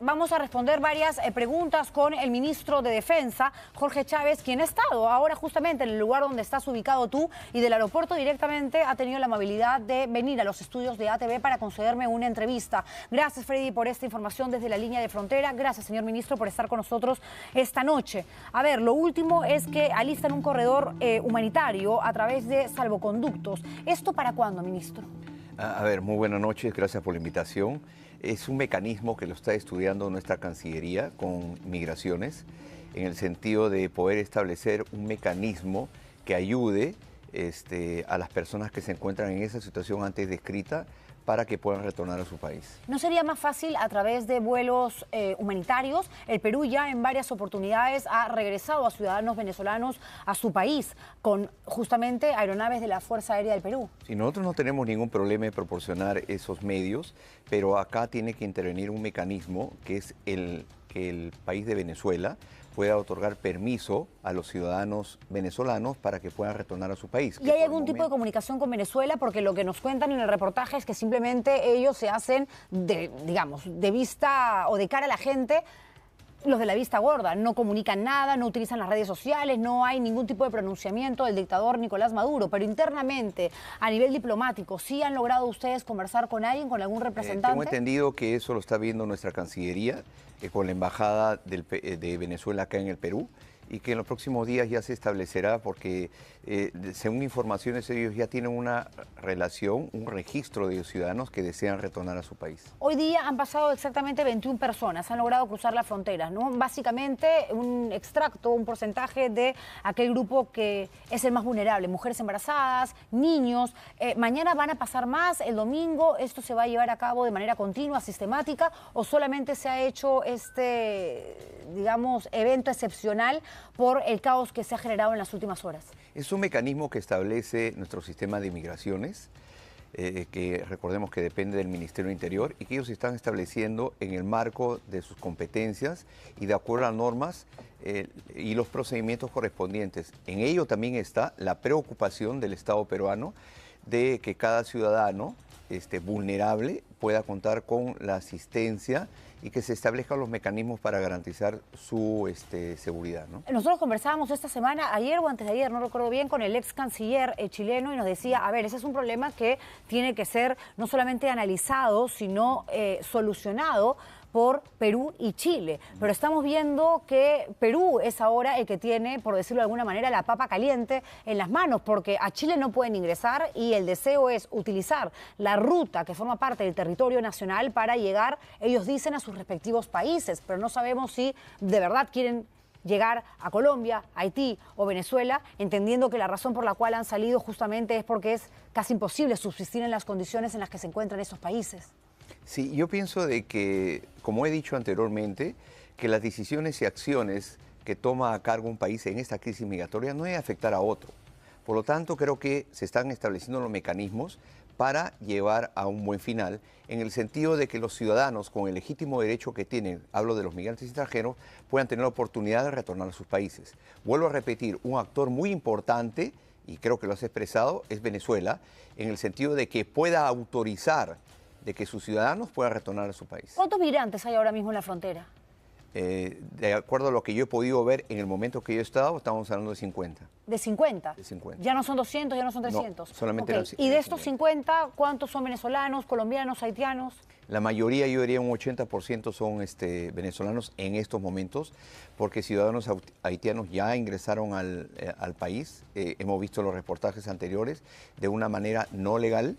vamos a responder varias preguntas con el ministro de Defensa, Jorge Chávez, quien ha estado ahora justamente en el lugar donde estás ubicado tú y del aeropuerto directamente ha tenido la amabilidad de venir a los estudios de ATV para concederme una entrevista. Gracias, Freddy, por esta información desde la línea de frontera. Gracias, señor ministro, por estar con nosotros esta noche. A ver, lo último es que alistan un corredor humanitario a través de salvoconductos. ¿Esto para cuándo, ministro? A ver, muy buenas noches, gracias por la invitación. Es un mecanismo que lo está estudiando nuestra Cancillería con Migraciones, en el sentido de poder establecer un mecanismo que ayude a las personas que se encuentran en esa situación antes descrita para que puedan retornar a su país. ¿No sería más fácil a través de vuelos humanitarios? El Perú ya en varias oportunidades ha regresado a ciudadanos venezolanos a su país con justamente aeronaves de la Fuerza Aérea del Perú. Sí, nosotros no tenemos ningún problema en proporcionar esos medios, pero acá tiene que intervenir un mecanismo que es que el país de Venezuela pueda otorgar permiso a los ciudadanos venezolanos para que puedan retornar a su país. ¿Y hay algún tipo de comunicación con Venezuela? Porque lo que nos cuentan en el reportaje es que simplemente ellos se hacen de vista o de cara a la gente, los de la vista gorda, no comunican nada, no utilizan las redes sociales, no hay ningún tipo de pronunciamiento del dictador Nicolás Maduro, pero internamente, a nivel diplomático, ¿sí han logrado ustedes conversar con alguien, con algún representante? Tengo entendido que eso lo está viendo nuestra Cancillería con la Embajada de Venezuela acá en el Perú, y que en los próximos días ya se establecerá porque según informaciones ellos ya tienen una relación, un registro de ciudadanos que desean retornar a su país. Hoy día han pasado exactamente 21 personas, han logrado cruzar la frontera, ¿no? Básicamente un extracto, un porcentaje de aquel grupo que es el más vulnerable, mujeres embarazadas, niños. Mañana van a pasar más, el domingo, ¿esto se va a llevar a cabo de manera continua, sistemática, o solamente se ha hecho evento excepcional por el caos que se ha generado en las últimas horas? Es un mecanismo que establece nuestro sistema de migraciones, que recordemos que depende del Ministerio del Interior y que ellos están estableciendo en el marco de sus competencias y de acuerdo a normas y los procedimientos correspondientes. En ello también está la preocupación del Estado peruano de que cada ciudadano vulnerable pueda contar con la asistencia y que se establezcan los mecanismos para garantizar su seguridad, ¿no? Nosotros conversábamos esta semana, ayer o antes de ayer, no recuerdo bien, con el ex canciller chileno y nos decía, a ver, ese es un problema que tiene que ser no solamente analizado, sino solucionado por Perú y Chile. Pero estamos viendo que Perú es ahora el que tiene, por decirlo de alguna manera, la papa caliente en las manos, porque a Chile no pueden ingresar y el deseo es utilizar la ruta que forma parte del territorio nacional para llegar, ellos dicen, a sus respectivos países, pero no sabemos si de verdad quieren llegar a Colombia, Haití o Venezuela, entendiendo que la razón por la cual han salido justamente es porque es casi imposible subsistir en las condiciones en las que se encuentran esos países. Sí, yo pienso de que, como he dicho anteriormente, que las decisiones y acciones que toma a cargo un país en esta crisis migratoria no es afectar a otro. Por lo tanto, creo que se están estableciendo los mecanismos para llevar a un buen final, en el sentido de que los ciudadanos, con el legítimo derecho que tienen, hablo de los migrantes extranjeros, puedan tener la oportunidad de retornar a sus países. Vuelvo a repetir, un actor muy importante, y creo que lo has expresado, es Venezuela, en el sentido de que pueda autorizar de que sus ciudadanos puedan retornar a su país. ¿Cuántos migrantes hay ahora mismo en la frontera? De acuerdo a lo que yo he podido ver en el momento que yo he estado, estamos hablando de 50. ¿De 50? De 50. ¿Ya no son 200, ya no son 300? No, solamente okay. ¿Y de estos 50, cuántos son venezolanos, colombianos, haitianos? La mayoría, yo diría un 80% son venezolanos en estos momentos, porque ciudadanos haitianos ya ingresaron al país. Hemos visto los reportajes anteriores de una manera no legal.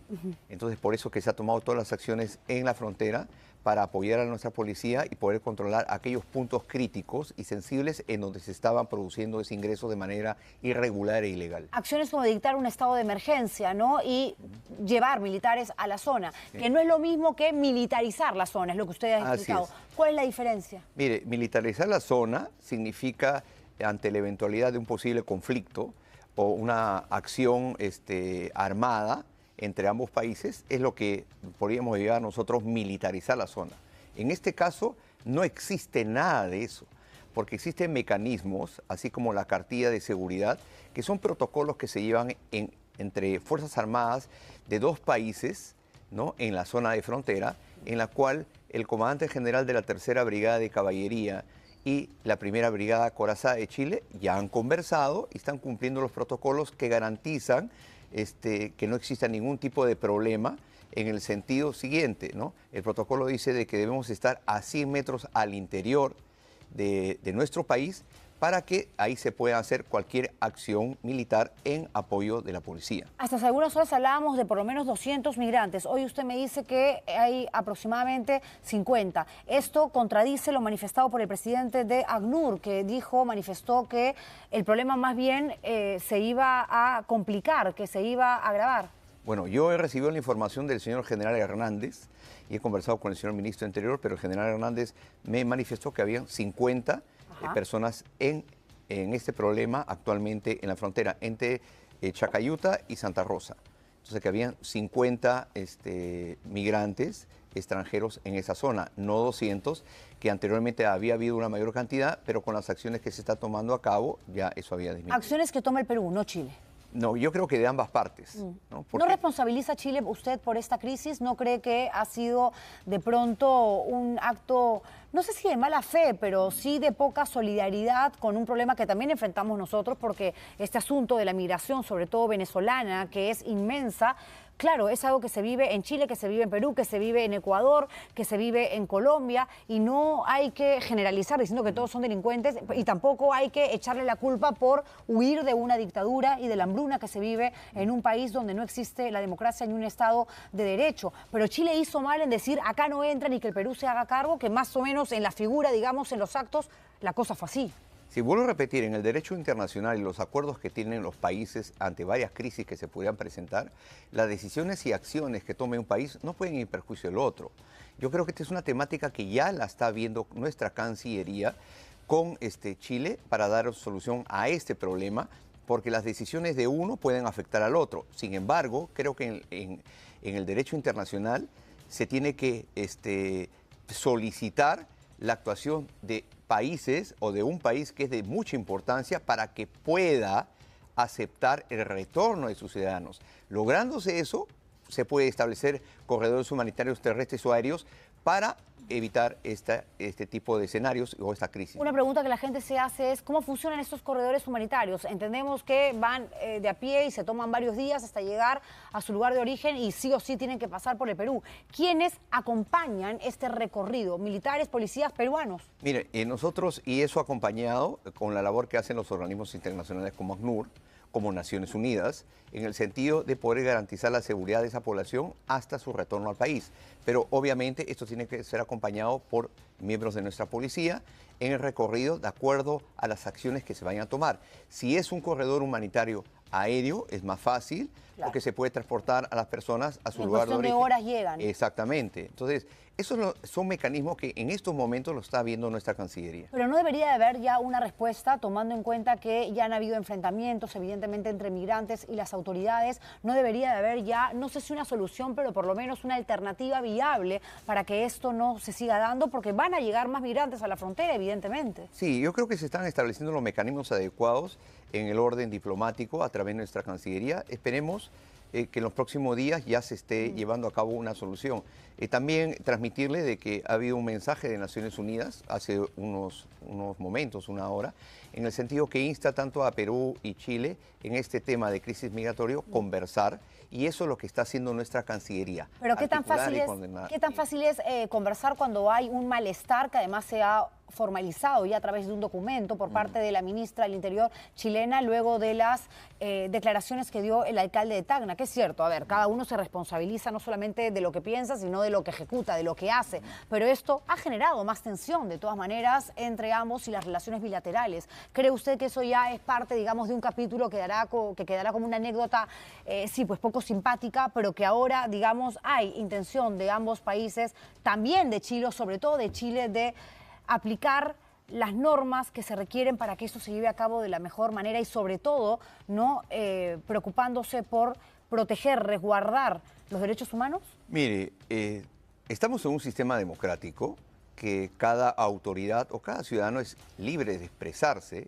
Entonces, por eso que se ha tomado todas las acciones en la frontera para apoyar a nuestra policía y poder controlar aquellos puntos críticos y sensibles en donde se estaban produciendo ese ingreso de manera irregular e ilegal. Acciones como dictar un estado de emergencia, ¿no? Y llevar militares a la zona, que no es lo mismo que militarizar la zona, es lo que usted ha explicado. ¿Cuál es la diferencia? Mire, militarizar la zona significa, ante la eventualidad de un posible conflicto o una acción armada entre ambos países, es lo que podríamos llegar a nosotros militarizar la zona. En este caso no existe nada de eso, porque existen mecanismos, así como la cartilla de seguridad, que son protocolos que se llevan entre Fuerzas Armadas de dos países, ¿no?, en la zona de frontera, en la cual el comandante general de la Tercera Brigada de Caballería y la Primera Brigada Corazá de Chile ya han conversado y están cumpliendo los protocolos que garantizan que no exista ningún tipo de problema en el sentido siguiente, ¿no? El protocolo dice de que debemos estar a 100 metros al interior de nuestro país para que ahí se pueda hacer cualquier acción militar en apoyo de la policía. Hasta hace algunas horas hablábamos de por lo menos 200 migrantes. Hoy usted me dice que hay aproximadamente 50. Esto contradice lo manifestado por el presidente de ACNUR, que manifestó que el problema más bien se iba a complicar, que se iba a agravar. Bueno, yo he recibido la información del señor general Hernández y he conversado con el señor ministro de Interior, pero el general Hernández me manifestó que habían 50 personas en este problema actualmente en la frontera entre Chacayuta y Santa Rosa. Entonces que habían 50 migrantes extranjeros en esa zona, no 200, que anteriormente había habido una mayor cantidad, pero con las acciones que se está tomando a cabo ya eso había disminuido. Acciones que toma el Perú, no Chile. No, yo creo que de ambas partes. ¿No responsabiliza a Chile usted por esta crisis? ¿No cree que ha sido de pronto un acto, no sé si de mala fe, pero sí de poca solidaridad con un problema que también enfrentamos nosotros? Porque este asunto de la migración, sobre todo venezolana, que es inmensa, claro, es algo que se vive en Chile, que se vive en Perú, que se vive en Ecuador, que se vive en Colombia, y no hay que generalizar diciendo que todos son delincuentes, y tampoco hay que echarle la culpa por huir de una dictadura y de la hambruna que se vive en un país donde no existe la democracia ni un Estado de derecho. Pero Chile hizo mal en decir acá no entran y que el Perú se haga cargo, que más o menos en la figura, digamos, en los actos, la cosa fue así. Si vuelvo a repetir, en el derecho internacional y los acuerdos que tienen los países ante varias crisis que se pudieran presentar, las decisiones y acciones que tome un país no pueden ir en perjuicio del otro. Yo creo que esta es una temática que ya la está viendo nuestra Cancillería con Chile para dar solución a este problema, porque las decisiones de uno pueden afectar al otro. Sin embargo, creo que en el derecho internacional se tiene que solicitar la actuación de países o de un país que es de mucha importancia para que pueda aceptar el retorno de sus ciudadanos. Lográndose eso, se puede establecer corredores humanitarios terrestres o aéreos para evitar este tipo de escenarios o esta crisis. Una pregunta que la gente se hace es ¿cómo funcionan estos corredores humanitarios? Entendemos que van de a pie y se toman varios días hasta llegar a su lugar de origen y sí o sí tienen que pasar por el Perú. ¿Quiénes acompañan este recorrido? ¿Militares, policías peruanos? Mire, nosotros, y eso acompañado con la labor que hacen los organismos internacionales como ACNUR, como Naciones Unidas, en el sentido de poder garantizar la seguridad de esa población hasta su retorno al país. Pero obviamente esto tiene que ser acompañado por miembros de nuestra policía en el recorrido de acuerdo a las acciones que se vayan a tomar. Si es un corredor humanitario aéreo, es más fácil, claro, porque se puede transportar a las personas a su lugar de origen. En cuestión de horas llegan. Exactamente. Entonces, esos son mecanismos que en estos momentos lo está viendo nuestra Cancillería. Pero no debería de haber ya una respuesta, tomando en cuenta que ya han habido enfrentamientos, evidentemente, entre migrantes y las autoridades. No debería de haber ya, no sé si una solución, pero por lo menos una alternativa viable para que esto no se siga dando, porque van a llegar más migrantes a la frontera, evidentemente. Sí, yo creo que se están estableciendo los mecanismos adecuados en el orden diplomático a través de nuestra Cancillería. Esperemos que en los próximos días ya se esté llevando a cabo una solución. También transmitirle de que ha habido un mensaje de Naciones Unidas hace unos momentos, una hora, en el sentido que insta tanto a Perú y Chile en este tema de crisis migratorio conversar, y eso es lo que está haciendo nuestra Cancillería. Pero ¿qué tan fácil es conversar cuando hay un malestar que además se ha formalizado ya a través de un documento por parte de la ministra del Interior chilena luego de las declaraciones que dio el alcalde de Tacna? Que es cierto, a ver, cada uno se responsabiliza no solamente de lo que piensa, sino de lo que ejecuta, de lo que hace. Pero esto ha generado más tensión, de todas maneras, entre ambos y las relaciones bilaterales. ¿Cree usted que eso ya es parte, digamos, de un capítulo que quedará como una anécdota, sí, pues poco simpática, pero que ahora, digamos, hay intención de ambos países, también de Chile, sobre todo de Chile, de aplicar las normas que se requieren para que esto se lleve a cabo de la mejor manera y sobre todo no preocupándose por proteger, resguardar los derechos humanos? Mire, estamos en un sistema democrático que cada autoridad o cada ciudadano es libre de expresarse,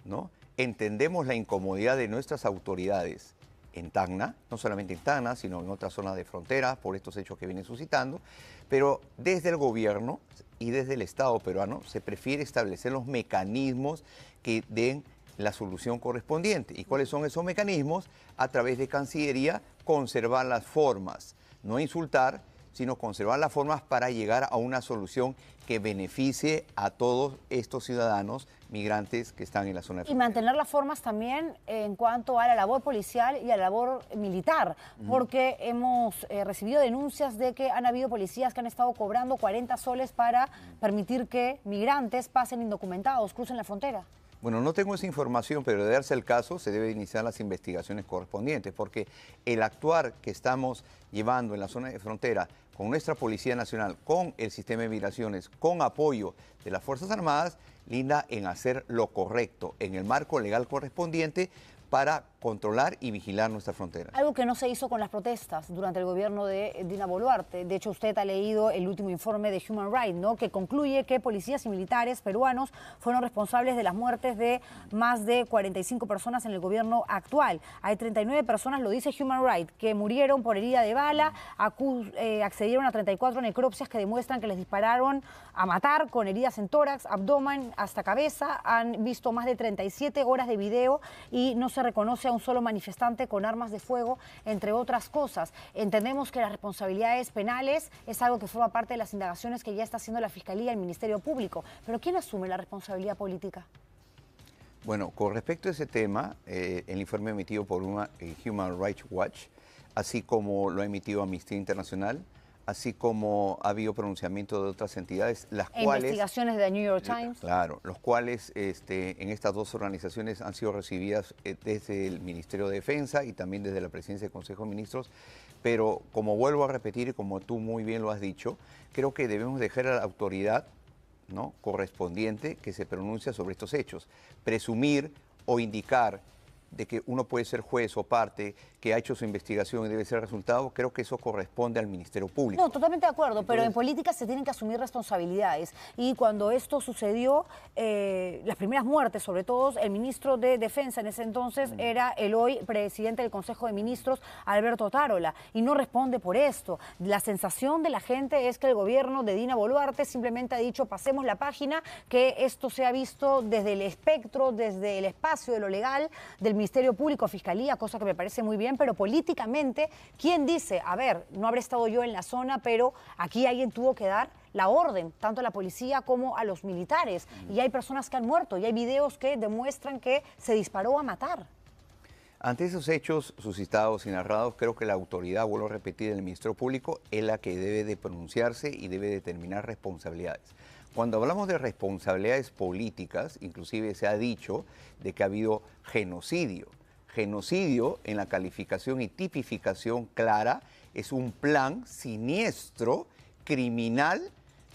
¿no? Entendemos la incomodidad de nuestras autoridades en Tacna, no solamente en Tacna, sino en otras zonas de frontera, por estos hechos que vienen suscitando, pero desde el gobierno y desde el Estado peruano se prefiere establecer los mecanismos que den la solución correspondiente. ¿Y cuáles son esos mecanismos? A través de Cancillería, conservar las formas, no insultar, sino conservar las formas para llegar a una solución que beneficie a todos estos ciudadanos migrantes que están en la zona de frontera. Y mantener las formas también en cuanto a la labor policial y a la labor militar, porque hemos recibido denuncias de que han habido policías que han estado cobrando 40 soles para permitir que migrantes pasen indocumentados, crucen la frontera. Bueno, no tengo esa información, pero de darse el caso se deben iniciar las investigaciones correspondientes, porque el actuar que estamos llevando en la zona de frontera con nuestra Policía Nacional, con el sistema de migraciones, con apoyo de las Fuerzas Armadas, linda en hacer lo correcto en el marco legal correspondiente para controlar y vigilar nuestra frontera. Algo que no se hizo con las protestas durante el gobierno de Dina Boluarte. De hecho, usted ha leído el último informe de Human Rights, ¿no?, que concluye que policías y militares peruanos fueron responsables de las muertes de más de 45 personas en el gobierno actual. Hay 39 personas, lo dice Human Rights, que murieron por herida de bala, accedieron a 34 necropsias que demuestran que les dispararon a matar con heridas en tórax, abdomen, hasta cabeza. Han visto más de 37 horas de video y no se reconoce a un solo manifestante con armas de fuego, entre otras cosas. Entendemos que las responsabilidades penales es algo que forma parte de las indagaciones que ya está haciendo la Fiscalía y el Ministerio Público. ¿Pero quién asume la responsabilidad política? Bueno, con respecto a ese tema, el informe emitido por Human Rights Watch, así como lo ha emitido Amnistía Internacional, así como ha habido pronunciamiento de otras entidades, las cuales... Investigaciones de The New York Times. Claro, los cuales en estas dos organizaciones han sido recibidas desde el Ministerio de Defensa y también desde la Presidencia del Consejo de Ministros, pero como vuelvo a repetir y como tú muy bien lo has dicho, creo que debemos dejar a la autoridad, ¿no?, correspondiente que se pronuncia sobre estos hechos. Presumir o indicar de que uno puede ser juez o parte, que ha hecho su investigación y debe ser resultado, creo que eso corresponde al Ministerio Público. No, totalmente de acuerdo, Entonces, pero en política se tienen que asumir responsabilidades. Y cuando esto sucedió, las primeras muertes, sobre todo, el ministro de Defensa en ese entonces era el hoy presidente del Consejo de Ministros, Alberto Otárola, y no responde por esto. La sensación de la gente es que el gobierno de Dina Boluarte simplemente ha dicho, pasemos la página, que esto se ha visto desde el espectro, desde el espacio de lo legal, del Ministerio Público, Fiscalía, cosa que me parece muy bien, pero políticamente, ¿quién dice? A ver, no habré estado yo en la zona, pero aquí alguien tuvo que dar la orden, tanto a la policía como a los militares. Y hay personas que han muerto, y hay videos que demuestran que se disparó a matar. Ante esos hechos suscitados y narrados, creo que la autoridad, vuelvo a repetir, del Ministerio Público es la que debe de pronunciarse y debe determinar responsabilidades. Cuando hablamos de responsabilidades políticas, inclusive se ha dicho de que ha habido genocidio. Genocidio, en la calificación y tipificación clara, es un plan siniestro, criminal,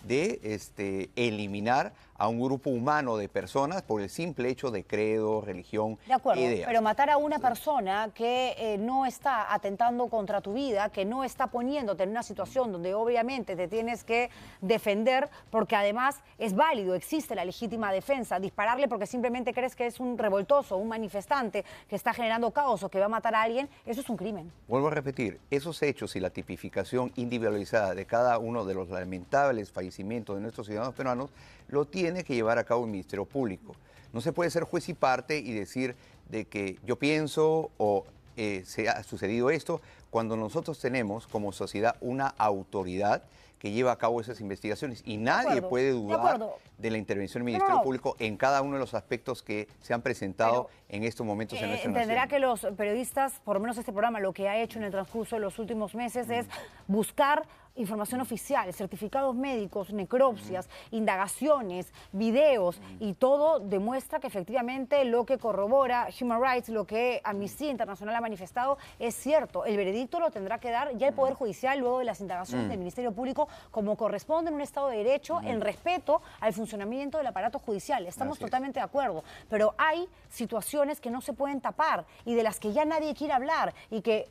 de eliminar a un grupo humano de personas por el simple hecho de credo, religión, de acuerdo, ideas. Pero matar a una persona que no está atentando contra tu vida, que no está poniéndote en una situación donde obviamente te tienes que defender, porque además es válido, existe la legítima defensa, dispararle porque simplemente crees que es un revoltoso, un manifestante que está generando caos o que va a matar a alguien, eso es un crimen. Vuelvo a repetir, esos hechos y la tipificación individualizada de cada uno de los lamentables fallecimientos de nuestros ciudadanos peruanos lo tiene que llevar a cabo el Ministerio Público. No se puede ser juez y parte y decir de que yo pienso o se ha sucedido esto, cuando nosotros tenemos como sociedad una autoridad que lleva a cabo esas investigaciones y nadie puede dudar de la intervención del Ministerio Público en cada uno de los aspectos que se han presentado en estos momentos en nuestra nación. Entenderá que los periodistas, por lo menos este programa, lo que ha hecho en el transcurso de los últimos meses es buscar información oficial, certificados médicos, necropsias, indagaciones, videos, y todo demuestra que efectivamente lo que corrobora Human Rights, lo que Amnistía Internacional ha manifestado, es cierto. El veredicto lo tendrá que dar ya el Poder Judicial luego de las indagaciones del Ministerio Público, como corresponde en un Estado de Derecho, en respeto al funcionamiento del aparato judicial. Estamos totalmente de acuerdo, pero hay situaciones que no se pueden tapar y de las que ya nadie quiere hablar y que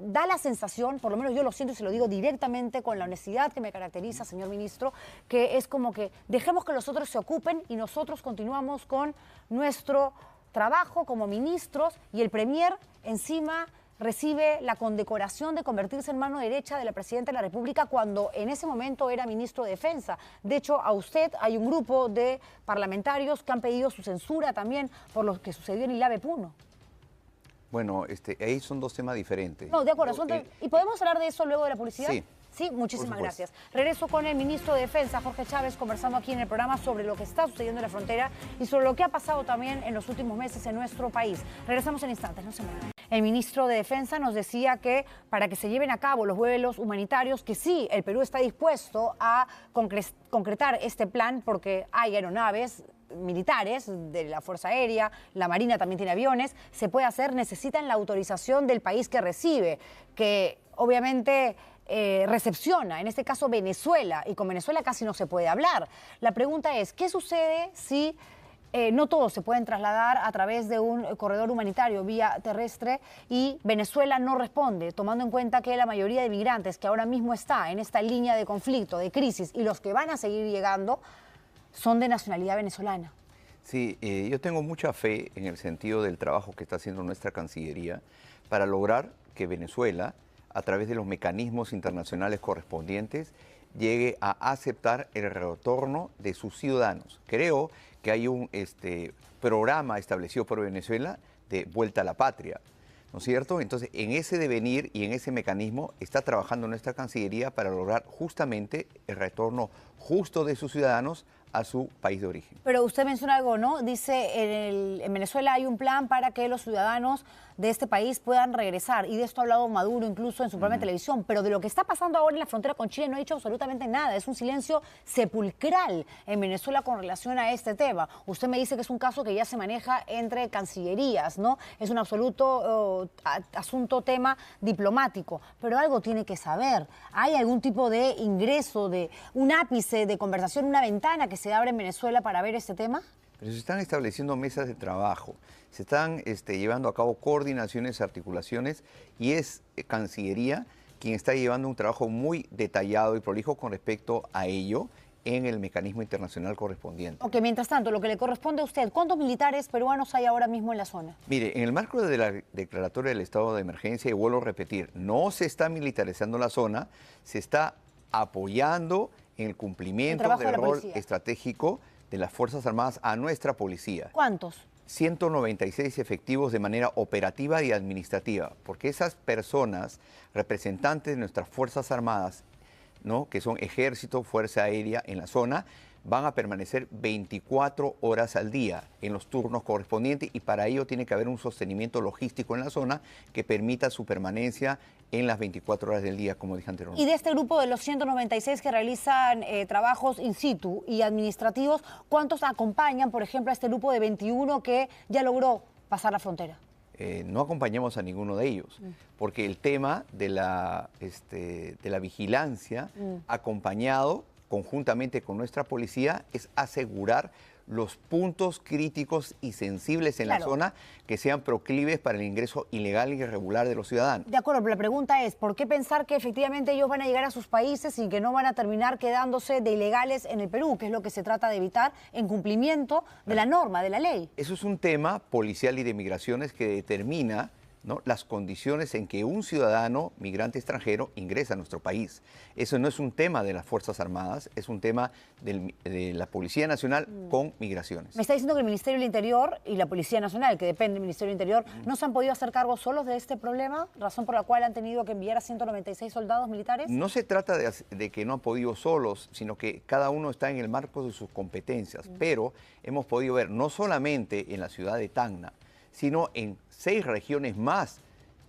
da la sensación, por lo menos yo lo siento y se lo digo directamente con la honestidad que me caracteriza, señor ministro, que es como que dejemos que los otros se ocupen y nosotros continuamos con nuestro trabajo como ministros y el premier encima recibe la condecoración de convertirse en mano derecha de la Presidenta de la República cuando en ese momento era ministro de Defensa. De hecho, a usted hay un grupo de parlamentarios que han pedido su censura también por lo que sucedió en Ilave Puno. Bueno, ahí son dos temas diferentes. No, de acuerdo. ¿Y podemos hablar de eso luego de la publicidad? Sí. Sí, muchísimas gracias. Regreso con el ministro de Defensa, Jorge Chávez, conversando aquí en el programa sobre lo que está sucediendo en la frontera y sobre lo que ha pasado también en los últimos meses en nuestro país. Regresamos en instantes, no se muevan. El ministro de Defensa nos decía que para que se lleven a cabo los vuelos humanitarios, que sí, el Perú está dispuesto a concretar este plan porque hay aeronaves militares de la Fuerza Aérea, la Marina también tiene aviones, se puede hacer, necesitan la autorización del país que recibe, que obviamente recepciona, en este caso Venezuela, y con Venezuela casi no se puede hablar. La pregunta es, ¿qué sucede si no todos se pueden trasladar a través de un corredor humanitario vía terrestre y Venezuela no responde, tomando en cuenta que la mayoría de migrantes que ahora mismo está en esta línea de conflicto, de crisis, y los que van a seguir llegando, son de nacionalidad venezolana? Sí, yo tengo mucha fe en el sentido del trabajo que está haciendo nuestra Cancillería para lograr que Venezuela, a través de los mecanismos internacionales correspondientes, llegue a aceptar el retorno de sus ciudadanos. Creo que hay un programa establecido por Venezuela de vuelta a la patria, ¿no es cierto? Entonces, en ese devenir y en ese mecanismo está trabajando nuestra Cancillería para lograr justamente el retorno justo de sus ciudadanos a su país de origen. Pero usted menciona algo, ¿no? Dice, en Venezuela hay un plan para que los ciudadanos de este país puedan regresar, y de esto ha hablado Maduro incluso en su programa de televisión, pero de lo que está pasando ahora en la frontera con Chile no ha dicho absolutamente nada. Es un silencio sepulcral en Venezuela con relación a este tema. Usted me dice que es un caso que ya se maneja entre cancillerías, ¿no? Es un absoluto tema diplomático, pero algo tiene que saber. ¿Hay algún tipo de ingreso, de un ápice de conversación, una ventana que se abre en Venezuela para ver este tema? Pero se están estableciendo mesas de trabajo, se están llevando a cabo coordinaciones, articulaciones, y es Cancillería quien está llevando un trabajo muy detallado y prolijo con respecto a ello en el mecanismo internacional correspondiente. Ok, mientras tanto, lo que le corresponde a usted, ¿cuántos militares peruanos hay ahora mismo en la zona? Mire, en el marco de la declaratoria del estado de emergencia, y vuelvo a repetir, no se está militarizando la zona, se está apoyando en el cumplimiento del rol estratégico de las Fuerzas Armadas a nuestra policía. ¿Cuántos? 196 efectivos de manera operativa y administrativa, porque esas personas, representantes de nuestras Fuerzas Armadas, ¿no?, que son Ejército, Fuerza Aérea en la zona, van a permanecer 24 horas al día en los turnos correspondientes, y para ello tiene que haber un sostenimiento logístico en la zona que permita su permanencia en las 24 horas del día, como dije anteriormente. Y de este grupo de los 196 que realizan trabajos in situ y administrativos, ¿cuántos acompañan, por ejemplo, a este grupo de 21 que ya logró pasar la frontera? No acompañamos a ninguno de ellos, porque el tema de la vigilancia acompañado conjuntamente con nuestra policía es asegurar los puntos críticos y sensibles en la zona que sean proclives para el ingreso ilegal y irregular de los ciudadanos. De acuerdo, pero la pregunta es, ¿por qué pensar que efectivamente ellos van a llegar a sus países y que no van a terminar quedándose de ilegales en el Perú, que es lo que se trata de evitar en cumplimiento de la norma, de la ley? Eso es un tema policial y de migraciones que determina, ¿no?, las condiciones en que un ciudadano migrante extranjero ingresa a nuestro país. Eso no es un tema de las Fuerzas Armadas, es un tema de la Policía Nacional con migraciones. Me está diciendo que el Ministerio del Interior y la Policía Nacional, que depende del Ministerio del Interior, no se han podido hacer cargo solos de este problema, razón por la cual han tenido que enviar a 196 soldados militares. No se trata de que no han podido solos, sino que cada uno está en el marco de sus competencias, pero hemos podido ver no solamente en la ciudad de Tacna, sino en 6 regiones más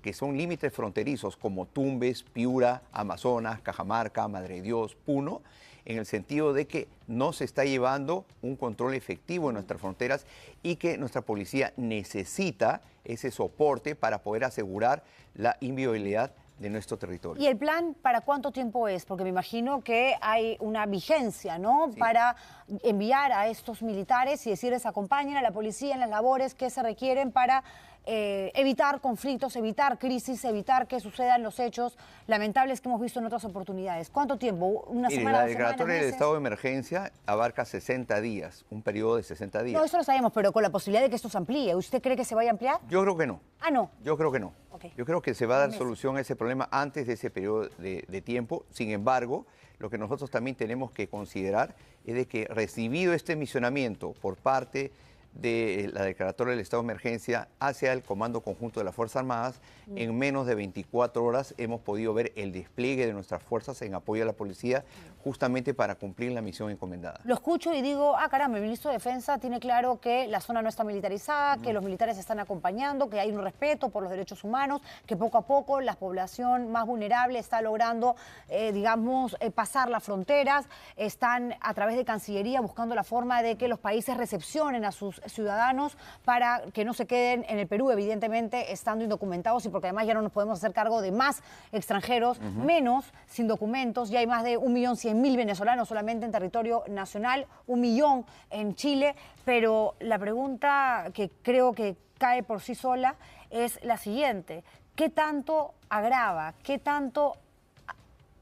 que son límites fronterizos como Tumbes, Piura, Amazonas, Cajamarca, Madre de Dios, Puno, en el sentido de que no se está llevando un control efectivo en nuestras fronteras y que nuestra policía necesita ese soporte para poder asegurar la inviolabilidad de nuestro territorio. ¿Y el plan para cuánto tiempo es? Porque me imagino que hay una vigencia, ¿no? Sí. Para enviar a estos militares y decirles acompañen a la policía en las labores que se requieren para evitar conflictos, evitar crisis, evitar que sucedan los hechos lamentables que hemos visto en otras oportunidades. ¿Cuánto tiempo? ¿Una semana, 2 semanas, la declaratoria del meses? estado de emergencia abarca 60 días, un periodo de 60 días. No, eso lo sabemos, pero con la posibilidad de que esto se amplíe. ¿Usted cree que se vaya a ampliar? Yo creo que no. Ah, no. Yo creo que no. Ok. Yo creo que se va a dar solución a ese problema antes de ese periodo de tiempo. Sin embargo, lo que nosotros también tenemos que considerar es de que recibido este misionamiento por parte de la declaratoria del estado de emergencia hacia el Comando Conjunto de las Fuerzas Armadas, en menos de 24 horas hemos podido ver el despliegue de nuestras fuerzas en apoyo a la policía, justamente para cumplir la misión encomendada. Lo escucho y digo, caramba, el ministro de Defensa tiene claro que la zona no está militarizada, que los militares están acompañando, que hay un respeto por los derechos humanos, que poco a poco la población más vulnerable está logrando, pasar las fronteras, están a través de Cancillería buscando la forma de que los países recepcionen a sus ciudadanos para que no se queden en el Perú, evidentemente, estando indocumentados y porque además ya no nos podemos hacer cargo de más extranjeros, menos sin documentos. Ya hay más de 1.100.000 venezolanos solamente en territorio nacional, 1 millón en Chile, pero la pregunta que creo que cae por sí sola es la siguiente: ¿qué tanto agrava, qué tanto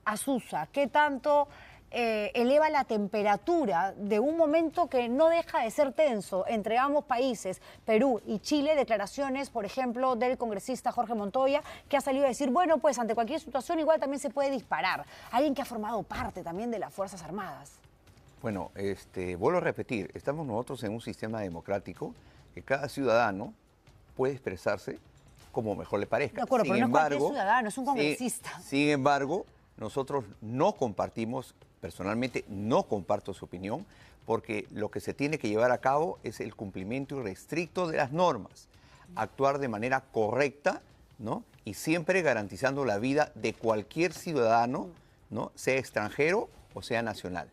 asusa, qué tanto eleva la temperatura de un momento que no deja de ser tenso entre ambos países, Perú y Chile? Declaraciones, por ejemplo, del congresista Jorge Montoya, que ha salido a decir, bueno, pues ante cualquier situación igual también se puede disparar. Alguien que ha formado parte también de las Fuerzas Armadas. Bueno, vuelvo a repetir, estamos nosotros en un sistema democrático que cada ciudadano puede expresarse como mejor le parezca. De acuerdo, pero no es cualquier ciudadano, es un congresista. Sin embargo, nosotros no compartimos, personalmente no comparto su opinión, porque lo que se tiene que llevar a cabo es el cumplimiento irrestricto de las normas, actuar de manera correcta, ¿no? Y siempre garantizando la vida de cualquier ciudadano, ¿no? Sea extranjero o sea nacional.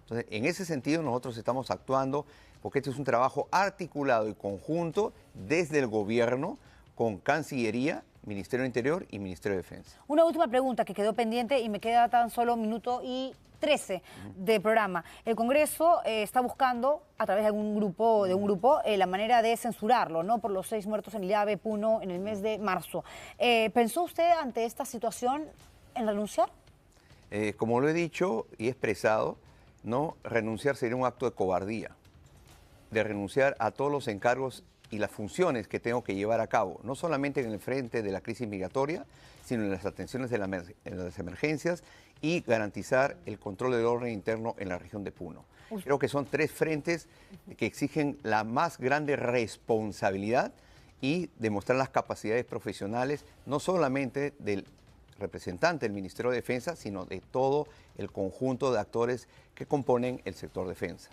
Entonces, en ese sentido nosotros estamos actuando, porque este es un trabajo articulado y conjunto desde el gobierno con Cancillería, Ministerio del Interior y Ministerio de Defensa. Una última pregunta que quedó pendiente y me queda tan solo 1 minuto y 13 de programa. El Congreso está buscando, a través de un grupo, la manera de censurarlo, ¿no? Por los 6 muertos en el llave Puno en el mes de marzo. ¿Pensó usted ante esta situación en renunciar? Como lo he dicho y he expresado, no renunciar sería un acto de cobardía, de renunciar a todos los encargos y las funciones que tengo que llevar a cabo, no solamente en el frente de la crisis migratoria, sino en las atenciones de en las emergencias y garantizar el control del orden interno en la región de Puno. Creo que son 3 frentes que exigen la más grande responsabilidad y demostrar las capacidades profesionales, no solamente del representante del Ministerio de Defensa, sino de todo el conjunto de actores que componen el sector defensa.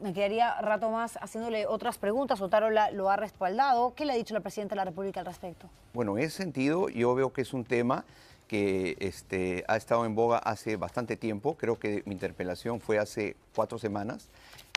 Me quedaría rato más haciéndole otras preguntas. Otárola lo ha respaldado. ¿Qué le ha dicho la Presidenta de la República al respecto? Bueno, en ese sentido yo veo que es un tema que ha estado en boga hace bastante tiempo. Creo que mi interpelación fue hace 4 semanas.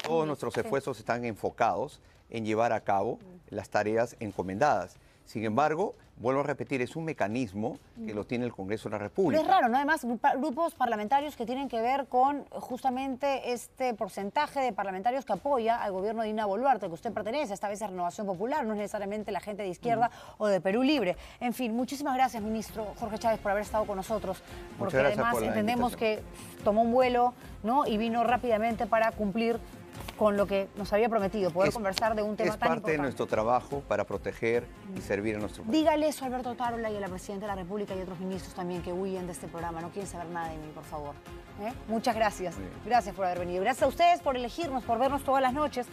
Todos nuestros esfuerzos están enfocados en llevar a cabo las tareas encomendadas. Sin embargo, vuelvo a repetir, es un mecanismo que lo tiene el Congreso de la República. Pero es raro, ¿no? Además, grupos parlamentarios que tienen que ver con justamente este porcentaje de parlamentarios que apoya al gobierno de Dina Boluarte, que usted pertenece, esta vez a Renovación Popular, no es necesariamente la gente de izquierda o de Perú Libre. En fin, muchísimas gracias, ministro Jorge Chávez, por haber estado con nosotros, porque además entendemos que tomó un vuelo, ¿no? Y vino rápidamente para cumplir con lo que nos había prometido, poder conversar de un tema tan importante. Es parte de nuestro trabajo para proteger y servir a nuestro país. Dígale eso a Alberto Otárola y a la Presidenta de la República y a otros ministros también que huyen de este programa. No quieren saber nada de mí, por favor. Muchas gracias. Gracias por haber venido. Gracias a ustedes por elegirnos, por vernos todas las noches.